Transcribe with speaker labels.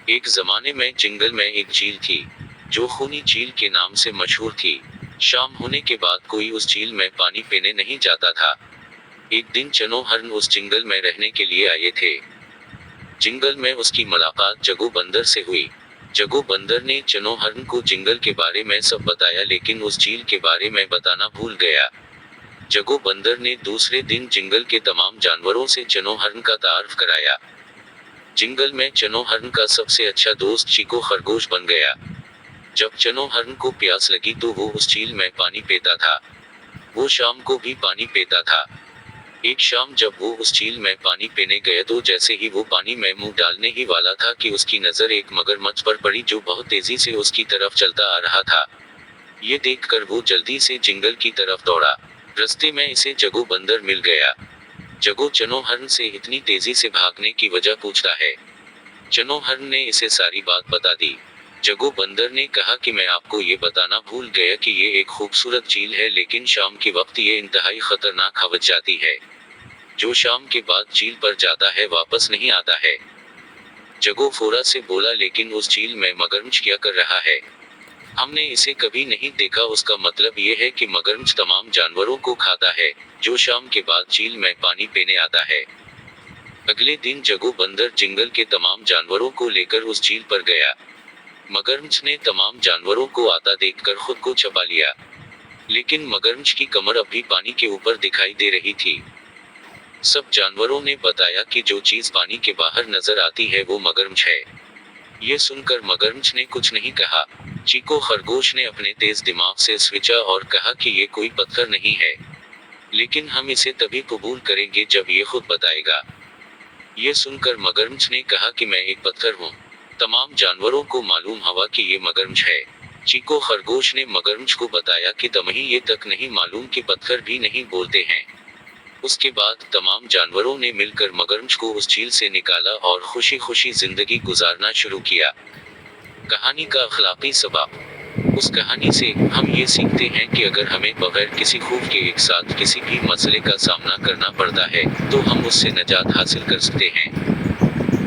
Speaker 1: एक जमाने में जंगल में एक झील थी, जो खूनी झील के नाम से मशहूर थी। शाम होने के बाद कोई उस झील में पानी पीने नहीं जाता था। एक दिन चनो हरन उस जंगल में रहने के लिए आए थे। जंगल में उसकी मुलाकात जगू बंदर से हुई। जगू बंदर ने चनो हरन को जंगल के बारे में सब बताया, लेकिन उस झील के बारे में बताना भूल गया। जगू बंदर ने दूसरे दिन जंगल के तमाम जानवरों से चनो हरन का तारुफ कराया। जंगल में चनो हरन का सबसे अच्छा दोस्त चीको खरगोश बन गया। जब चनो हरन को प्यास लगी तो वो उस झील में पानी पीता था। वो शाम को भी पानी पीता था। एक शाम जब वो उस झील में पानी पीने गया तो जैसे ही वो पानी में मुंह डालने ही वाला था कि उसकी नजर एक मगरमच्छ पर पड़ी, जो बहुत तेजी से उसकी तरफ चलता आ रहा था। ये देखकर वो जल्दी से जंगल की तरफ दौड़ा। रास्ते में इसे जगू बंदर मिल गया। जगू चनो हरन से इतनी तेजी से भागने की वजह पूछता है। चनो हरन ने इसे सारी बात बता दी। जगू बंदर ने कहा कि मैं आपको ये बताना भूल गया कि ये एक खूबसूरत झील है, लेकिन शाम के वक्त ये इंतहाई खतरनाक हो जाती है। जो शाम के बाद झील पर जाता है वापस नहीं आता है। जगू फोरा से बोला, लेकिन उस झील में मगरमच्छ क्या कर रहा है? हमने इसे कभी नहीं देखा। उसका मतलब ये है कि मगरमच्छ तमाम जानवरों को खाता है, जो शाम के बाद झील में पानी पीने आता है। अगले दिन जगू बंदर जंगल के तमाम जानवरों को लेकर उस झील पर गया। मगरमच्छ ने तमाम जानवरों को आता देखकर खुद को छुपा लिया, लेकिन मगरमच्छ की कमर अब भी पानी के ऊपर दिखाई दे रही थी। सब जानवरों ने बताया कि जो चीज पानी के बाहर नजर आती है वो मगरमच्छ है। ये सुनकर मगरमच्छ ने कुछ नहीं कहा। चीको खरगोश ने अपने तेज दिमाग से सोचा और कहा कि ये कोई पत्थर नहीं है, लेकिन हम इसे तभी कबूल करेंगे जब ये खुद बताएगा। ये सुनकर मगरमच्छ ने कहा कि मैं एक पत्थर हूँ। तमाम जानवरों को मालूम हुआ कि ये मगरमच्छ है। चीको खरगोश ने मगरमच्छ को बताया कि तुम्हें ये तक नहीं मालूम कि पत्थर भी नहीं बोलते हैं। उसके बाद तमाम जानवरों ने मिलकर मगरमच्छ को उस झील से निकाला और खुशी खुशी जिंदगी गुजारना शुरू किया। कहानी का अखलाकी सबक। उस कहानी से हम ये सीखते हैं कि अगर हमें बगैर किसी खौफ के एक साथ किसी भी मसले का सामना करना पड़ता है तो हम उससे निजात हासिल कर सकते हैं।